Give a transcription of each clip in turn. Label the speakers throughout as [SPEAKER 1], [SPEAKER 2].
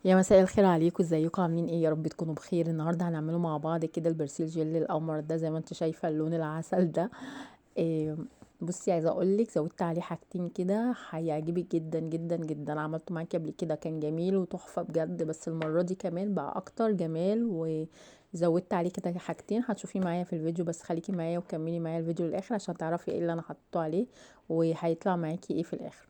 [SPEAKER 1] يا مساء الخير عليكم، ازيكم عاملين ايه؟ يا رب تكونوا بخير. النهارده هنعمله مع بعض كده البرسيل جل القمر ده، زي ما انت شايفه اللون العسل ده. إيه، بصي عايزه اقولك زودت عليه حاجتين كده هيعجبك جدا جدا جدا. عملته معاكي قبل كده كان جميل وتحفه بجد، بس المره دي كمان بقى اكتر جمال. وزودت عليه كده حاجتين هتشوفيه معايا في الفيديو، بس خليكي معايا وكملي معايا الفيديو للاخر عشان تعرفي ايه اللي انا حطيته عليه وهيطلع معاكي ايه في الاخر.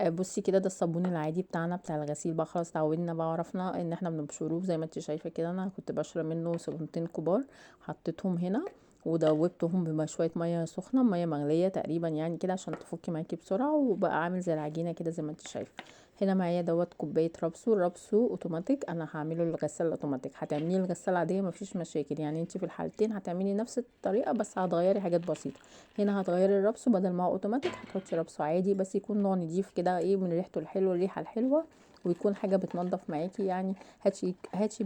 [SPEAKER 1] بصي كده، ده الصابون العادي بتاعنا بتاع الغسيل بقى. خلاص اتعودنا بقى وعرفنا ان احنا بنبشروه زي ما انت شايفه كده. انا كنت بشرب منه صابونتين كبار، حطيتهم هنا ودوبتهم بشويه ميه سخنه، ميه مغليه تقريبا يعني كده عشان تفكي معاكي بسرعه، وبقى عامل زي العجينه كده زي ما انت شايفه. هنا معايا دوت كوبايه رابسو. الرابسو اوتوماتيك، انا هعمله الغساله الاوتوماتيك. هتعمليه الغساله العاديه مفيش مشاكل، يعني انت في الحالتين هتعملي نفس الطريقه بس هتغيري حاجات بسيطه. هنا هتغيري الرابسو، بدل ما هو اوتوماتيك هتحطي رابسو عادي، بس يكون نوع نضيف كده، ايه، من ريحته الحلوه، الريحه الحلوه، ويكون حاجه بتنضف معاكي يعني. هاتشي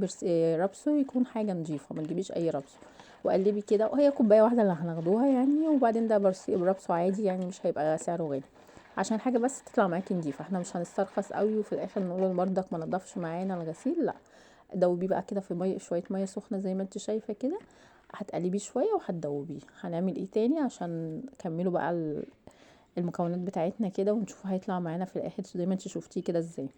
[SPEAKER 1] رابسو يكون حاجه نضيفه، ما تجيبيش اي رابسو. وقلبي كده، وهي كوبايه واحده اللي هناخدوها يعني. وبعدين ده رابسو عادي يعني، مش هيبقى سعره غالي، عشان حاجه بس تطلع معاكي نضيفه. احنا مش هنسترخص قوي وفي الاخر نقول لمرضك ما نضفش معانا الغسيل، لا. دوبيه بقى كده في ميه، شويه ميه سخنه زي ما انت شايفه كده. هتقلبيه شويه وهتدوبيه. هنعمل ايه تاني عشان نكمله بقى المكونات بتاعتنا كده ونشوف هيطلع معانا في الاخر زي ما انت شفتيه كده ازاي.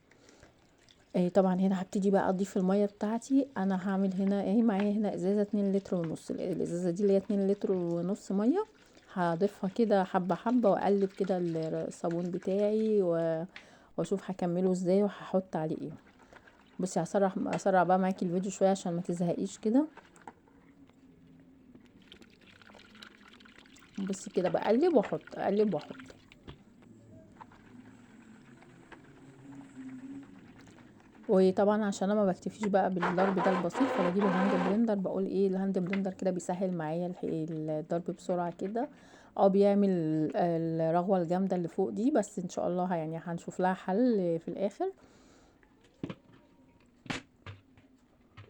[SPEAKER 1] طبعا هنا هبتدي بقى اضيف الميه بتاعتي. انا هعمل هنا ايه، معايا هنا ازازه 2 لتر ونص. الازازه دي اللي هي 2 لتر ونص ميه. هضيفها كده حبه حبه واقلب كده الصابون بتاعي واشوف هكمله ازاي وهحط عليه ايه. بصي اسرع بقى معاكي الفيديو شويه عشان ما تزهقيش كده. بصي كده بقلب واحط، اقلب واحط. وطبعا عشان انا ما بكتفيش بقى بالضرب ده البسيط، فبجيب الهاند بلندر. بقول ايه، الهاند بلندر كده بيسهل معايا الضرب بسرعه كده. اه بيعمل الرغوه الجامده اللي فوق دي، بس ان شاء الله يعني هنشوف لها حل في الاخر.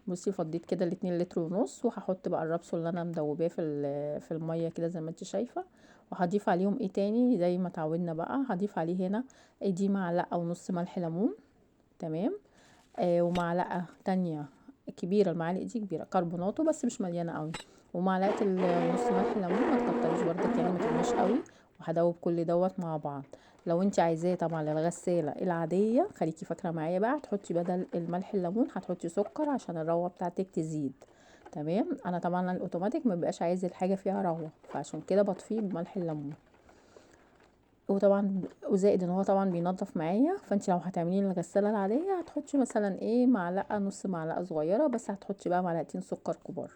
[SPEAKER 1] بصي فضيت كده الاتنين لتر ونص، وهحط بقى الرابسو اللي انا مدوباه في الميه كده زي ما انت شايفه. وهضيف عليهم ايه تاني زي ما اتعودنا بقى. هضيف عليه هنا دي معلقه ونص ملح ليمون، تمام. ومعلقه تانية كبيره، المعالق دي كبيره كربوناتو بس مش مليانه قوي. ومعلقه نص ملح ليمون، ما تكتريش برضك يعني، ما ترميش قوي. وهدوب كل دوت مع بعض. لو انت عايزاه طبعا للغساله العاديه، خليكي فاكره معايا بقى، هتحطي بدل الملح الليمون هتحطي سكر عشان الروه بتاعتك تزيد. تمام. انا طبعا الاوتوماتيك ما بيبقاش عايز الحاجه فيها روه، فعشان كده بطفيه بملح الليمون. وطبعا وزائد ان هو طبعا بينضف معايا. فانت لو هتعمليه الغساله العاديه هتحطي مثلا ايه، معلقه، نص معلقه صغيره، بس هتحطي بقى معلقتين سكر كبار.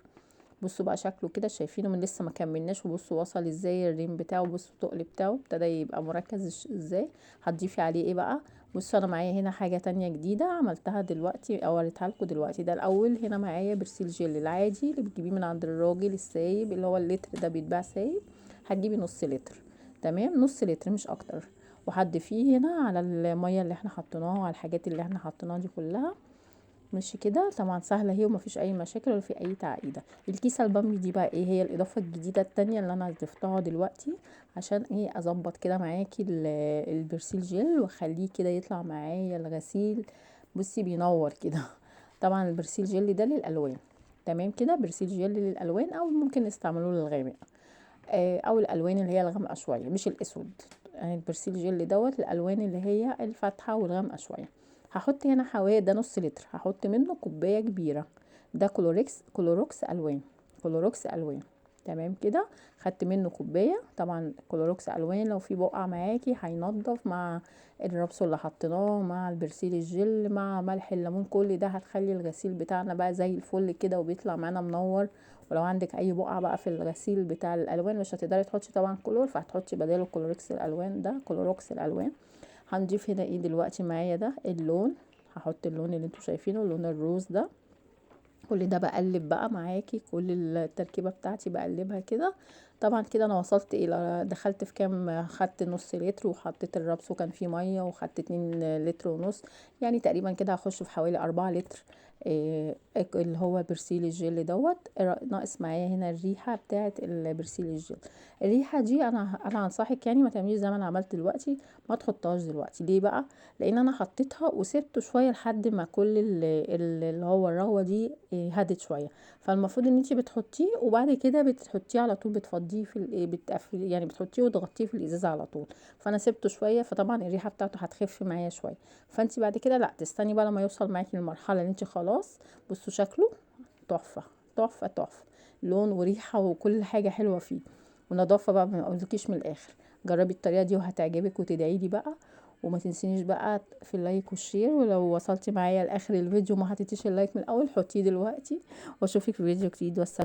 [SPEAKER 1] بصوا بقى شكله كده، شايفينه من لسه ما كملناش، وبصوا وصل ازاي الريم بتاعه، بصوا التقل بتاعه ابتدى يبقى مركز ازاي. هتضيفي عليه ايه بقى. بصوا انا معايا هنا حاجه تانية جديده عملتها دلوقتي او وريتها لكم دلوقتي. ده الاول هنا معايا برسيل جل العادي اللي بتجيبيه من عند الراجل السايب، اللي هو اللتر ده بيتباع سايب. هتجيبي نص لتر، تمام، نص لتر مش اكتر. وهتضيفيه هنا على الميه اللي احنا حطيناها وعلى الحاجات اللي احنا حطيناها دي كلها. ماشي كده، طبعا سهله اهي ومفيش اي مشاكل ولا في اي تعقيده. الكيسه البامبي دي بقى ايه، هي الاضافه الجديده التانية اللي انا ضفتها دلوقتي عشان ايه، اظبط كده معاكي البرسيل جل واخليه كده يطلع معايا الغسيل. بصي بينور كده. طبعا البرسيل جل ده للالوان، تمام كده. برسيل جل للالوان، او ممكن نستعمله للغامق، او الالوان اللي هي الغامقه شويه مش الاسود. يعني البرسيل جل دوت الالوان اللي هي الفاتحه والغامقه شويه. هحط هنا حوالي ده نص لتر، هحط منه كوبايه كبيره. ده كلوروكس الوان، كلوروكس الوان، تمام كده. خدت منه كوبايه. طبعا كلوروكس الوان لو في بقع معاكي هينضف مع الرابسو اللي حطيناه مع البرسيل الجل مع ملح الليمون، كل ده هتخلي الغسيل بتاعنا بقى زي الفل كده وبيطلع معانا منور. ولو عندك اي بقعه بقى في الغسيل بتاع الالوان مش هتقدري تحطي طبعا كلور، فهتحطي بداله كلوركس الالوان. ده كلوروكس الالوان. هنضيف هنا ايه دلوقتي معايا ده اللون. هحط اللون اللي انتوا شايفينه، اللون الروز ده. كل ده بقلب بقى معاكي، كل التركيبه بتاعتي بقلبها كده. طبعا كده انا وصلت الى، دخلت في كام، خدت نص لتر وحطيت الرابس وكان فيه ميه، وخدت 2 لتر ونص. يعني تقريبا كده هخش في حوالي 4 لتر. اللي هو برسيل الجل دوت. ناقص معايا هنا الريحه بتاعه البرسيل الجل. الريحه دي انا انصحك يعني ما تعمليش زي ما انا عملت دلوقتي. ما تحطهاش دلوقتي. ليه بقى؟ لان انا حطيتها وسبته شويه لحد ما كل اللي هو الرغوه دي هدت شويه. فالمفروض ان انتي بتحطيه وبعد كده بتحطيه على طول، بتفضيه في بتقفلي يعني، بتحطيه وتغطيه في الازازه على طول. فانا سبته شويه، فطبعا الريحه بتاعته هتخف معايا شويه. فانتي بعد كده لا، تستني بقى لما يوصل معاكي للمرحله اللي انتي خلاص. بصوا شكله تحفه تحفه تحفه، لون وريحه وكل حاجه حلوه فيه، ونظافه بقى ما اقولكيش من الاخر. جربي الطريقه دي وهتعجبك وتدعي لي بقى. وما تنسينيش بقى في اللايك والشير، ولو وصلتي معايا لاخر الفيديو ما حطيتيش اللايك من الاول حطيه دلوقتي. واشوفك في فيديو جديد، والسلام.